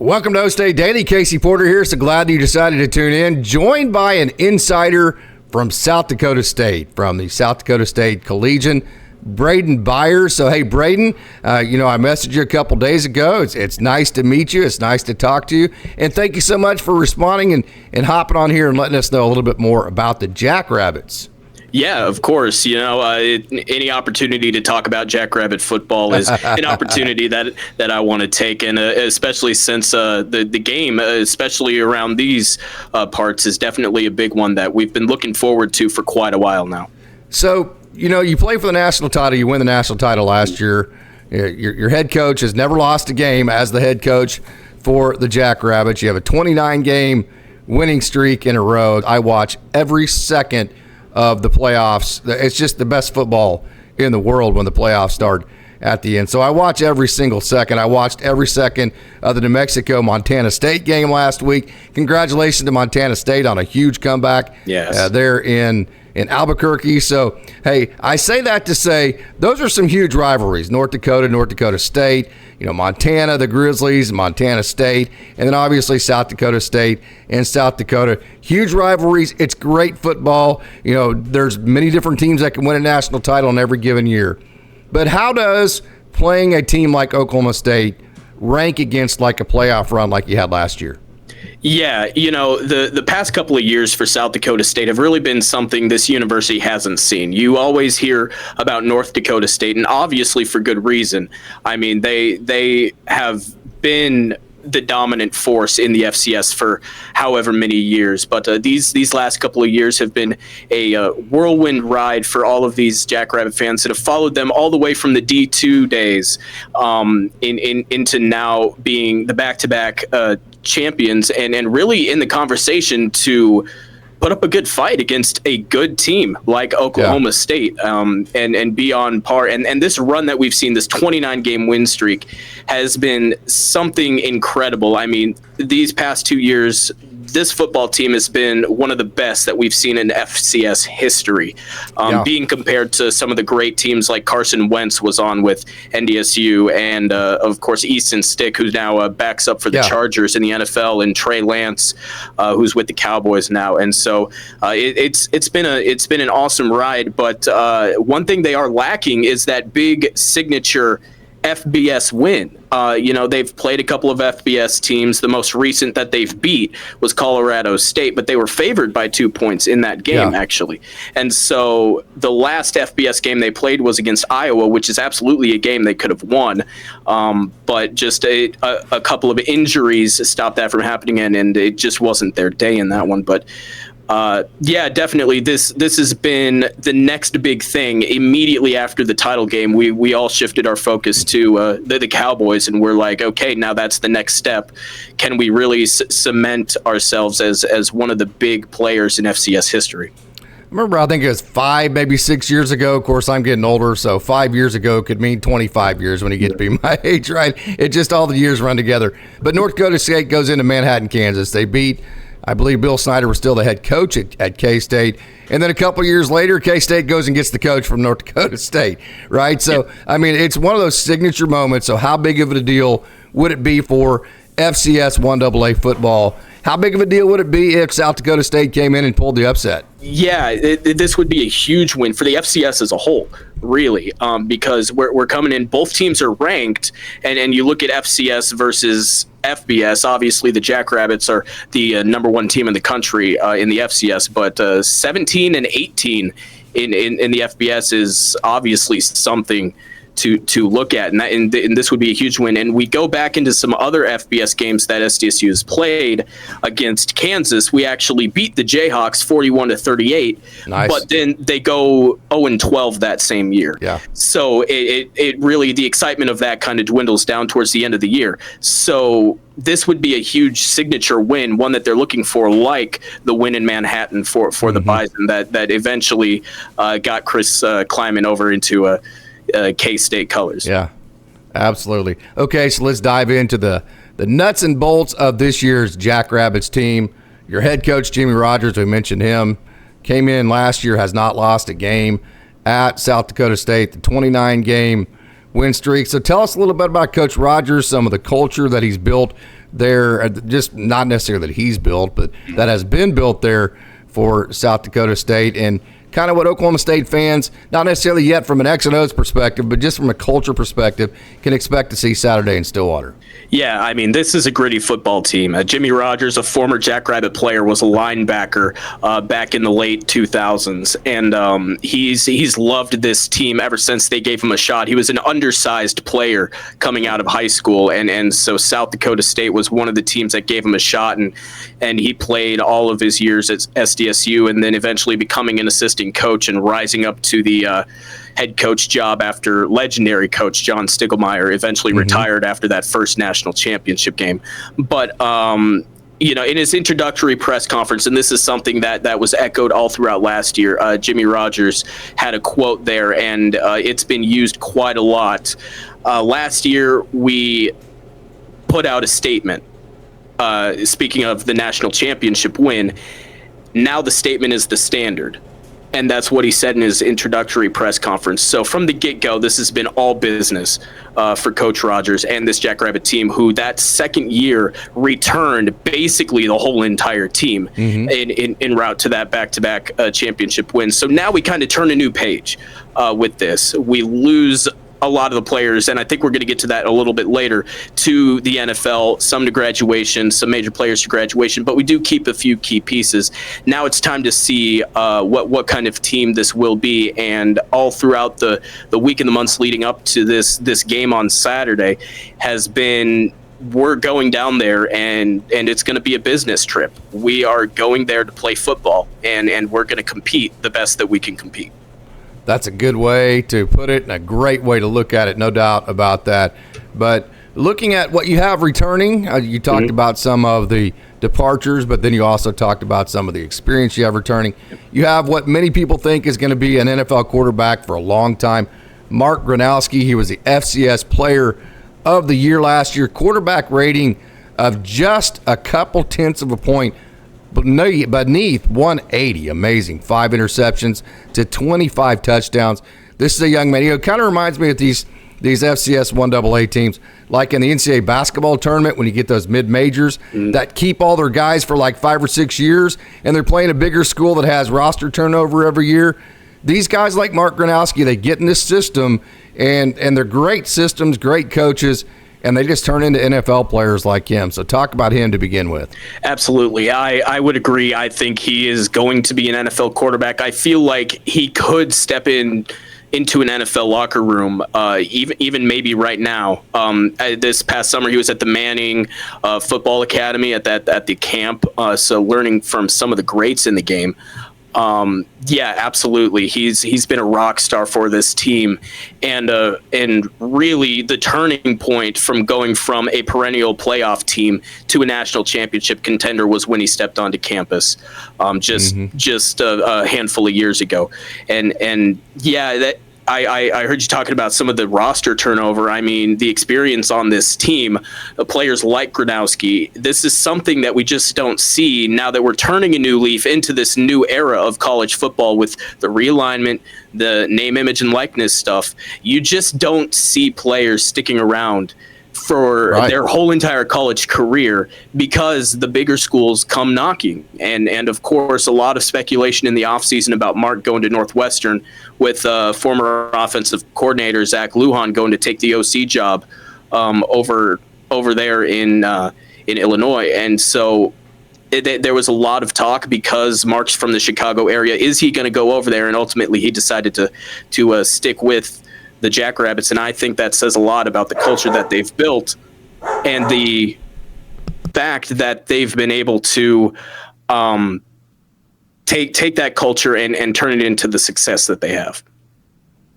Welcome to OState Daily. Casey Porter here. So glad you decided to tune in. Joined by an insider from South Dakota State, from the South Dakota State Collegian, Brayden Byers. So, hey, Brayden, I messaged you a couple days ago. It's nice to meet you. It's nice to talk to you. And thank you so much for responding and hopping on here and letting us know a little bit more about the Jackrabbits. Yeah, of course. Any opportunity to talk about Jackrabbit football is an opportunity that I want to take, and especially since the game, especially around these parts, is definitely a big one that we've been looking forward to for quite a while now. So, you play for the national title. You win the national title last year. Your head coach has never lost a game as the head coach for the Jackrabbits. You have a 29-game winning streak in a row. I watch every second of the playoffs. It's just the best football in the world when the playoffs start at the end. So I watch every single second. I watched every second of the New Mexico-Montana State game last week. Congratulations to Montana State on a huge comeback. Yes. There in Albuquerque. So, hey, I say that to say those are some huge rivalries. North Dakota State, Montana, the Grizzlies, Montana State, and then obviously South Dakota State and South Dakota. Huge rivalries. It's great football. There's many different teams that can win a national title in every given year. But how does playing a team like Oklahoma State rank against like a playoff run like you had last year? Yeah, the past couple of years for South Dakota State have really been something this university hasn't seen. You always hear about North Dakota State, and obviously for good reason. I mean, they have been the dominant force in the FCS for however many years, but these last couple of years have been a whirlwind ride for all of these Jackrabbit fans that have followed them all the way from the D2 days into now being the back-to-back champions and really in the conversation to put up a good fight against a good team like Oklahoma State and be on par. And this run that we've seen, this 29-game win streak, has been something incredible. I mean, these past 2 years, this football team has been one of the best that we've seen in FCS history, being compared to some of the great teams like Carson Wentz was on with SDSU and, of course, Easton Stick, who now backs up for the Chargers in the NFL, and Trey Lance, who's with the Cowboys now. And so it's been an awesome ride. But one thing they are lacking is that big signature FBS win. They've played a couple of FBS teams. The most recent that they've beat was Colorado State, but they were favored by 2 points in that game, actually. And so the last FBS game they played was against Iowa, which is absolutely a game they could have won. But just a couple of injuries stopped that from happening, and it just wasn't their day in that one. But definitely. This has been the next big thing. Immediately after the title game, we all shifted our focus to the Cowboys, and we're like, okay, now that's the next step. Can we really cement ourselves as one of the big players in FCS history? Remember, I think it was 5, maybe 6 years ago. Of course, I'm getting older, so 5 years ago could mean 25 years when you get to be my age, right? It just all the years run together. But North Dakota State goes into Manhattan, Kansas. They beat, I believe Bill Snyder was still the head coach at K-State. And then a couple years later, K-State goes and gets the coach from North Dakota State, right? So, I mean, it's one of those signature moments. So how big of a deal would it be for FCS 1AA football? How big of a deal would it be if South Dakota State came in and pulled the upset? Yeah, this would be a huge win for the FCS as a whole, really, because we're coming in. Both teams are ranked, and you look at FCS versus FBS. Obviously, the Jackrabbits are the number one team in the country in the FCS, but 17 and 18 in the FBS is obviously something to look at, and this would be a huge win. And we go back into some other FBS games that SDSU has played against Kansas. We actually beat the Jayhawks 41-38, nice. But then they go 0-12 that same year. Yeah. So it really, the excitement of that kind of dwindles down towards the end of the year. So this would be a huge signature win, one that they're looking for, like the win in Manhattan for the Bison that eventually got Chris Kleiman over into K-State colors. Yeah, absolutely. Okay, so let's dive into the nuts and bolts of this year's Jackrabbits team. Your head coach, Jimmy Rogers, we mentioned him, came in last year, has not lost a game at South Dakota State, the 29-game win streak. So tell us a little bit about Coach Rogers, some of the culture that he's built there, just not necessarily that he's built, but that has been built there for South Dakota State, and kind of what Oklahoma State fans, not necessarily yet from an X and O's perspective, but just from a culture perspective, can expect to see Saturday in Stillwater. Yeah, I mean, this is a gritty football team. Jimmy Rogers, a former Jackrabbit player, was a linebacker back in the late 2000s, and he's loved this team ever since they gave him a shot. He was an undersized player coming out of high school, and so South Dakota State was one of the teams that gave him a shot, and he played all of his years at SDSU, and then eventually becoming an assistant coach and rising up to the head coach job after legendary coach John Stiglmeyer eventually retired after that first national championship game. But in his introductory press conference, and this is something that was echoed all throughout last year, Jimmy Rogers had a quote there, and it's been used quite a lot. Last year, we put out a statement, speaking of the national championship win. Now the statement is the standard. And that's what he said in his introductory press conference. So from the get-go, this has been all business for Coach Rogers and this Jackrabbit team, who that second year returned basically the whole entire team in route to that back-to-back championship win. So now we kind of turn a new page with this. We lose a lot of the players, and I think we're going to get to that a little bit later, to the NFL, some to graduation, some major players to graduation, but we do keep a few key pieces. Now it's time to see what kind of team this will be, and all throughout the week and the months leading up to this game on Saturday has been, we're going down there, and it's going to be a business trip. We are going there to play football, and we're going to compete the best that we can compete. That's a good way to put it and a great way to look at it, no doubt about that. But looking at what you have returning, you talked about some of the departures, but then you also talked about some of the experience you have returning. You have what many people think is going to be an NFL quarterback for a long time, Mark Gronowski. He was the FCS Player of the Year last year, quarterback rating of just a couple tenths of a point beneath 180. Amazing. 5 interceptions to 25 touchdowns. This is a young man. It kind of reminds me of these FCS 1AA teams, like in the NCAA basketball tournament when you get those mid-majors that keep all their guys for like 5 or 6 years, and they're playing a bigger school that has roster turnover every year. These guys like Mark Gronowski, they get in this system, and they're great systems, great coaches, and they just turn into NFL players like him. So talk about him to begin with. Absolutely. I would agree. I think he is going to be an NFL quarterback. I feel like he could step into an NFL locker room, even maybe right now. This past summer, he was at the Manning Football Academy at the camp, so learning from some of the greats in the game. Yeah, absolutely. He's been a rock star for this team, and really the turning point from going from a perennial playoff team to a national championship contender was when he stepped onto campus, just a handful of years ago, and yeah, that. I heard you talking about some of the roster turnover. I mean, the experience on this team, players like Gronowski, this is something that we just don't see now that we're turning a new leaf into this new era of college football with the realignment, the name, image, and likeness stuff. You just don't see players sticking around for their whole entire college career because the bigger schools come knocking. And of course, a lot of speculation in the offseason about Mark going to Northwestern with former offensive coordinator Zach Lujan going to take the OC job over there in Illinois. And so there was a lot of talk because Mark's from the Chicago area. Is he going to go over there? And ultimately, he decided to stick with the Jackrabbits, and I think that says a lot about the culture that they've built and the fact that they've been able to take that culture and turn it into the success that they have.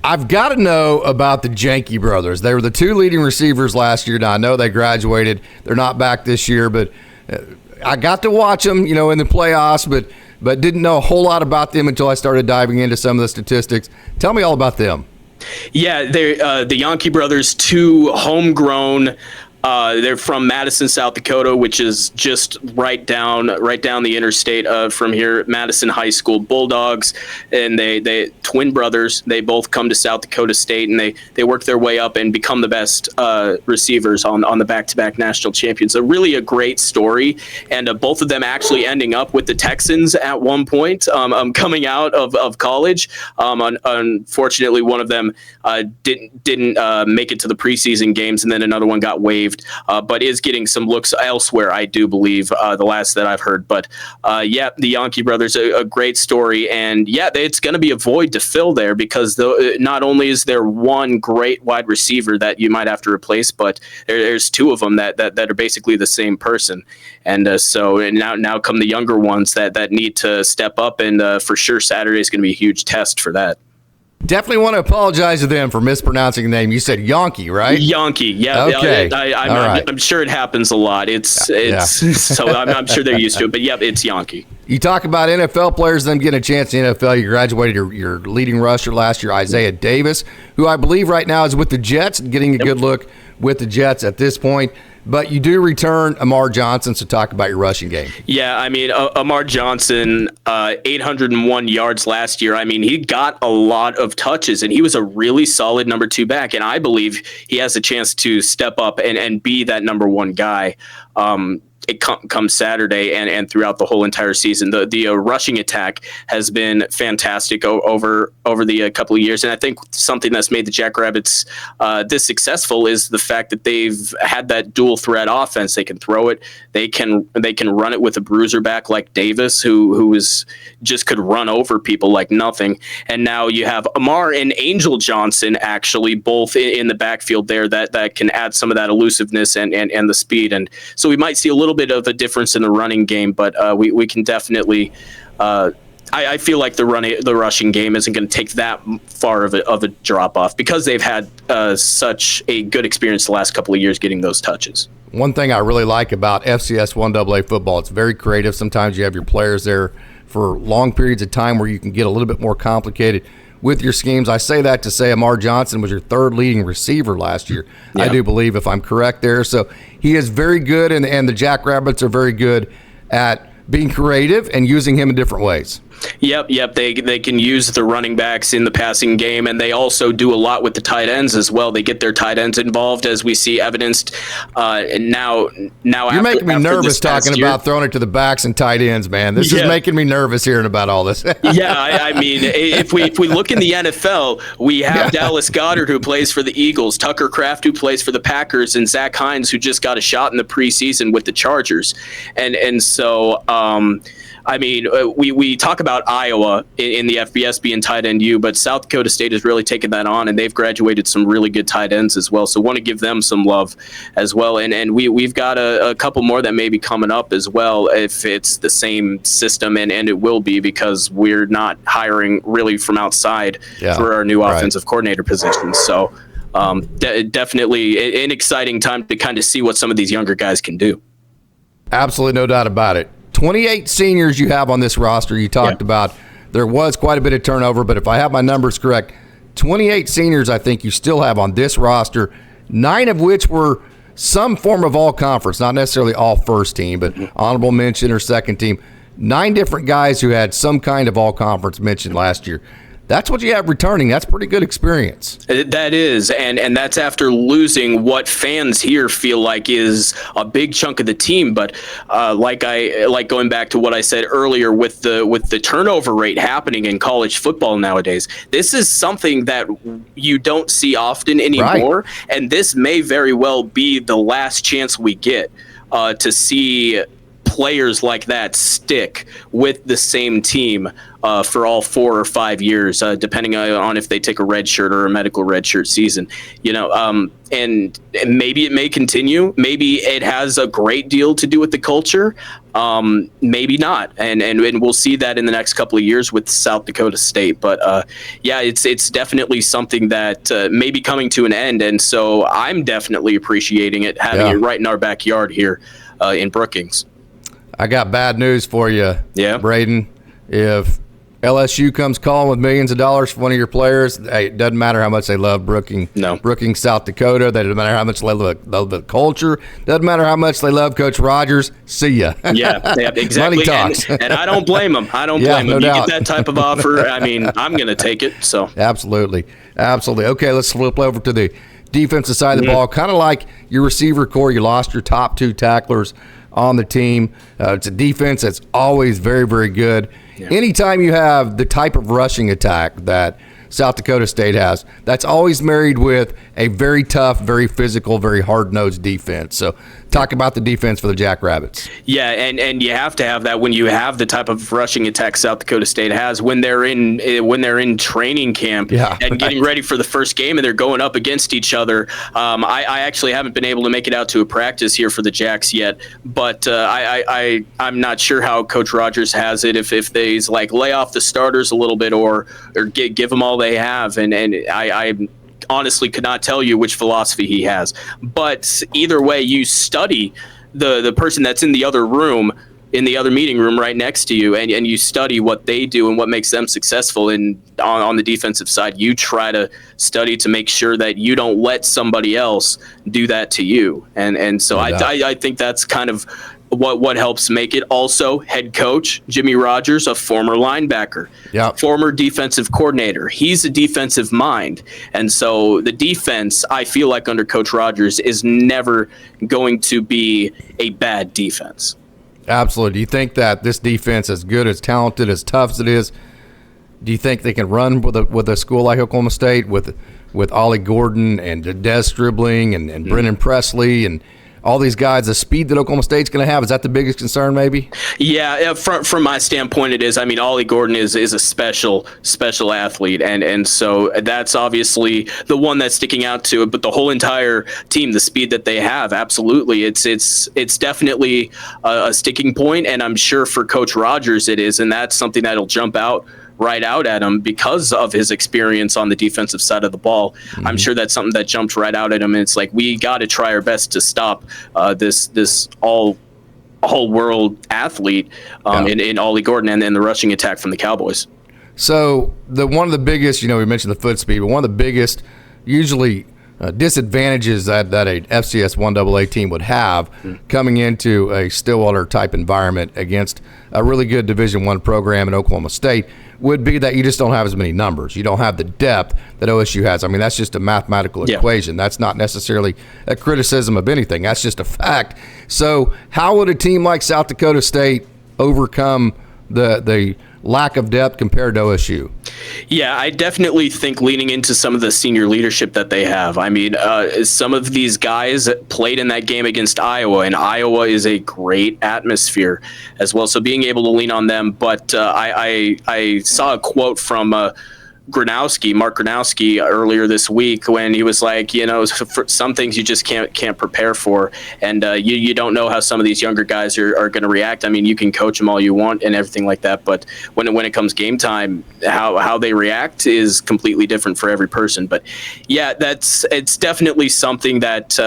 I've got to know about the Janke brothers. They were the 2 leading receivers last year. Now, I know they graduated. They're not back this year, but I got to watch them, in the playoffs, but didn't know a whole lot about them until I started diving into some of the statistics. Tell me all about them. Yeah, they're the Janke brothers, 2 homegrown They're from Madison, South Dakota, which is just right down the interstate from here. Madison High School Bulldogs, and they twin brothers. They both come to South Dakota State, and they work their way up and become the best receivers on the back-to-back national champions. So really a great story, and both of them actually ending up with the Texans at one point, coming out of college. Unfortunately, one of them didn't make it to the preseason games, and then another one got waived. But is getting some looks elsewhere, I do believe, the last that I've heard. But the Yankee brothers, a great story. And it's going to be a void to fill there, because not only is there one great wide receiver that you might have to replace, but there's two of them that are basically the same person. And now come the younger ones that need to step up. And for sure, Saturday is going to be a huge test for that. Definitely want to apologize to them for mispronouncing the name. You said Yankee, right? Yankee, yeah. Okay. I'm sure it happens a lot. So I'm sure they're used to it. But it's Yankee. You talk about NFL players, them getting a chance in the NFL. You graduated your leading rusher last year, Isaiah Davis, who I believe right now is with the Jets, getting a good look with the Jets at this point. But you do return Amar Johnson, so talk about your rushing game. Yeah, I mean, Amar Johnson, 801 yards last year. I mean, he got a lot of touches, and he was a really solid number 2 back. And I believe he has a chance to step up and be that number 1 guy. It comes Saturday and throughout the whole entire season. The rushing attack has been fantastic over the couple of years, and I think something that's made the Jackrabbits this successful is the fact that they've had that dual threat offense. They can throw it, they can run it with a bruiser back like Davis, who could run over people like nothing. And now you have Amar and Angel Johnson actually both in the backfield there that can add some of that elusiveness and the speed. And so we might see a little bit of a difference in the running game, but we can definitely. I feel like the rushing game isn't going to take that far of a drop off, because they've had such a good experience the last couple of years getting those touches. One thing I really like about FCS 1AA football, it's very creative. Sometimes you have your players there for long periods of time where you can get a little bit more complicated with your schemes. I say that to say Amar Johnson was your 3rd leading receiver last year. Yeah. I do believe, if I'm correct there. So he is very good, and the Jackrabbits are very good at being creative and using him in different ways. Yep. They can use the running backs in the passing game, and they also do a lot with the tight ends as well. They get their tight ends involved, as we see evidenced now. You're making me nervous talking about throwing it to the backs and tight ends, man. This is making me nervous hearing about all this. I mean, if we look in the NFL, we have Dallas Goedert, who plays for the Eagles, Tucker Kraft, who plays for the Packers, and Zach Hines, who just got a shot in the preseason with the Chargers, and so. I mean, we talk about Iowa in the FBS being tight end U, but South Dakota State has really taken that on, and they've graduated some really good tight ends as well. So want to give them some love as well. And we've got a couple more that may be coming up as well, if it's the same system, and it will be, because we're not hiring really from outside for our new offensive coordinator positions. So definitely an exciting time to kind of see what some of these younger guys can do. Absolutely, no doubt about it. 28 seniors you have on this roster. You talked about there was quite a bit of turnover, but if I have my numbers correct, 28 seniors I think you still have on this roster, 9 of which were some form of all-conference, not necessarily all first team, but honorable mention or second team. 9 different guys who had some kind of all-conference mention last year. That's what you have returning. That's pretty good experience. That is, and that's after losing what fans here feel like is a big chunk of the team. But like going back to what I said earlier with the turnover rate happening in college football nowadays, this is something that you don't see often anymore, and this may very well be the last chance we get to see players like that stick with the same team for all 4 or 5 years, depending on if they take a red shirt or a medical red shirt season, and maybe it may continue. Maybe it has a great deal to do with the culture. Maybe not. And we'll see that in the next couple of years with South Dakota State. But it's definitely something that may be coming to an end. And so I'm definitely appreciating it, having it right in our backyard here in Brookings. I got bad news for you, Brayden. If LSU comes calling with millions of dollars for one of your players. Hey, it doesn't matter how much they love Brookings, South Dakota. It doesn't matter how much they love the culture. Doesn't matter how much they love Coach Rogers. See ya. Yeah, exactly. Money talks. And I don't blame them. I don't blame them. You get that type of offer, I mean, I'm going to take it. So Absolutely. Okay, let's flip over to the defensive side of the ball. Kind of like your receiver core, you lost your top 2 tacklers on the team. It's a defense that's always very, very good. Yeah. Anytime you have the type of rushing attack that South Dakota State has, that's always married with a very tough, very physical, very hard-nosed defense. So talk about the defense for the Jackrabbits. Yeah, and you have to have that when you have the type of rushing attack South Dakota State has when they're in training camp and getting ready for the first game and they're going up against each other. I actually haven't been able to make it out to a practice here for the Jacks yet, but I'm not sure how Coach Rogers has it if they like lay off the starters a little bit or give them all they have, and I honestly could not tell you which philosophy he has. But either way, you study the person that's in the other room, in the other meeting room right next to you, and you study what they do and what makes them successful. And on the defensive side, you try to study to make sure that you don't let somebody else do that to you. And so I think that's kind of what helps make it. Also, head coach Jimmy Rogers, a former linebacker, former defensive coordinator. He's a defensive mind. And so the defense, I feel like under Coach Rogers, is never going to be a bad defense. Absolutely. Do you think that this defense, as good, as talented, as tough as it is, do you think they can run with a school like Oklahoma State with Ollie Gordon and Des Stribling and Brennan Presley and all these guys, the speed that Oklahoma State's going to have? Is that the biggest concern maybe? Yeah, from my standpoint it is. I mean, Ollie Gordon is a special athlete, and so that's obviously the one that's sticking out to it, but the whole entire team, the speed that they have, absolutely. It's definitely a sticking point, and I'm sure for Coach Rogers it is, and that's something that'll jump right out at him because of his experience on the defensive side of the ball. I'm sure that's something that jumped right out at him. And it's like, we got to try our best to stop this all world athlete in Ollie Gordon and then the rushing attack from the Cowboys. So one of the biggest, we mentioned the foot speed, but one of the biggest usually disadvantages that a FCS 1AA team would have coming into a Stillwater type environment against a really good Division I program in Oklahoma State would be that you just don't have as many numbers. You don't have the depth that OSU has. I mean, that's just a mathematical equation. That's not necessarily a criticism of anything. That's just a fact. So how would a team like South Dakota State overcome the lack of depth compared to OSU? Yeah, I definitely think leaning into some of the senior leadership that they have. I mean, some of these guys played in that game against Iowa, and Iowa is a great atmosphere as well. So being able to lean on them. But I saw a quote from Mark Gronowski earlier this week when he was like, for some things you just can't prepare for, and you don't know how some of these younger guys are going to react. I mean, you can coach them all you want and everything like that, but when it comes game time, how they react is completely different for every person. But yeah, it's definitely something that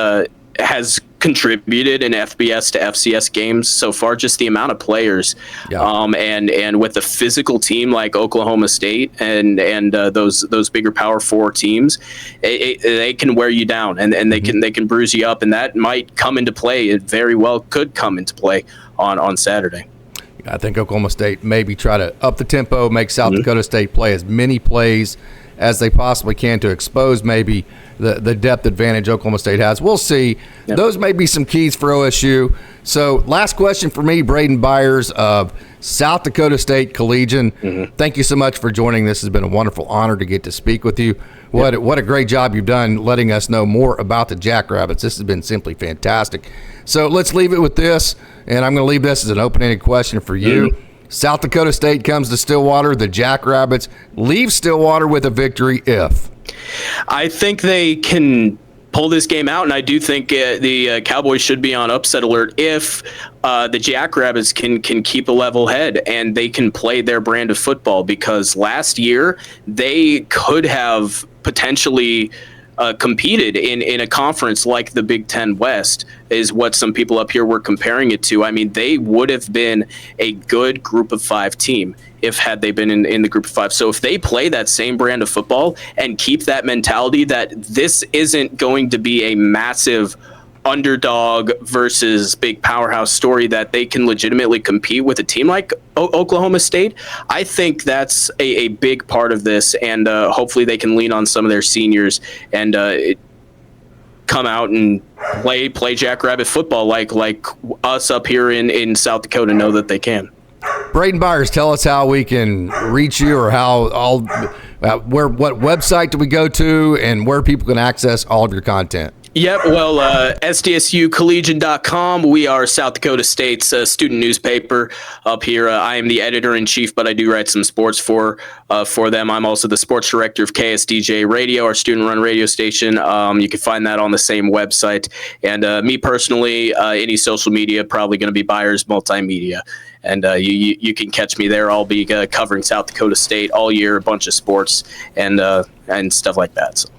has contributed in FBS to FCS games so far, just the amount of players, and with a physical team like Oklahoma State and those bigger Power 4 teams, they can wear you down and they can bruise you up, and that might come into play. It very well could come into play on Saturday. I think Oklahoma State maybe try to up the tempo, make South Dakota State play as many plays as they possibly can to expose maybe the depth advantage Oklahoma State has. We'll see. Yep. Those may be some keys for OSU. So last question for me, Brayden Byers of South Dakota State Collegian. Thank you so much for joining. This has been a wonderful honor to get to speak with you. What a great job you've done letting us know more about the Jackrabbits. This has been simply fantastic. So let's leave it with this, and I'm going to leave this as an open-ended question for you. South Dakota State comes to Stillwater. The Jackrabbits leave Stillwater with a victory if? I think they can pull this game out, and I do think the Cowboys should be on upset alert if the Jackrabbits can keep a level head and they can play their brand of football, because last year they could have potentially competed in a conference like the Big Ten West, is what some people up here were comparing it to. I mean, they would have been a good Group of 5 team had they been in the Group of 5. So if they play that same brand of football and keep that mentality that this isn't going to be a massive underdog versus big powerhouse story, that they can legitimately compete with a team like Oklahoma State, I think that's a big part of this, and hopefully they can lean on some of their seniors and come out and play jackrabbit football like us up here in South Dakota know that they can. Brayden Byers, tell us how we can reach you, or what website do we go to, and where people can access all of your content. Yep. Well, SDSUcollegian.com. We are South Dakota State's student newspaper up here. I am the editor-in-chief, but I do write some sports for them. I'm also the sports director of KSDJ Radio, our student-run radio station. You can find that on the same website. And me personally, any social media, probably going to be Byers Multimedia. And you can catch me there. I'll be covering South Dakota State all year, a bunch of sports and stuff like that. So.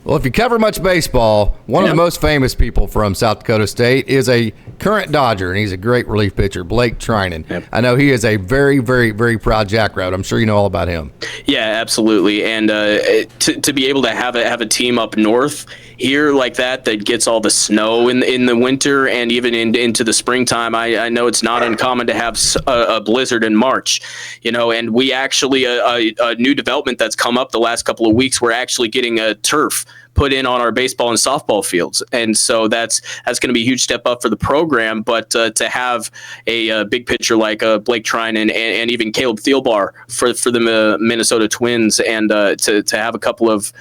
Well, if you cover much baseball, one of the most famous people from South Dakota State is a current Dodger, and he's a great relief pitcher, Blake Trinan. Yep. I know he is a very, very, very proud Jackrabbit. I'm sure you know all about him. Yeah, absolutely. And to be able to have a team up north here like that gets all the snow in the winter and even into the springtime, I know it's not uncommon to have a blizzard in March, and we actually, a new development that's come up the last couple of weeks, we're actually getting a turf put in on our baseball and softball fields. And so that's going to be a huge step up for the program. But to have a big pitcher like Blake Trinan and even Caleb Thielbar for the Minnesota Twins, and to have a couple of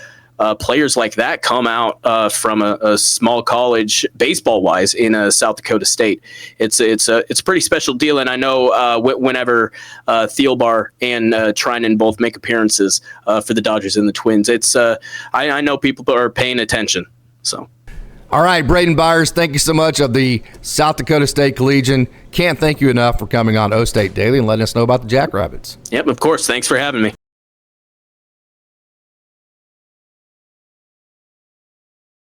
players like that come out from a small college baseball-wise in South Dakota State, it's a pretty special deal. And I know whenever Thielbar and Trinan both make appearances for the Dodgers and the Twins, I know people are paying attention. So. All right, Brayden Byers, thank you so much, of the South Dakota State Collegian. Can't thank you enough for coming on OState Daily and letting us know about the Jackrabbits. Yep, of course. Thanks for having me.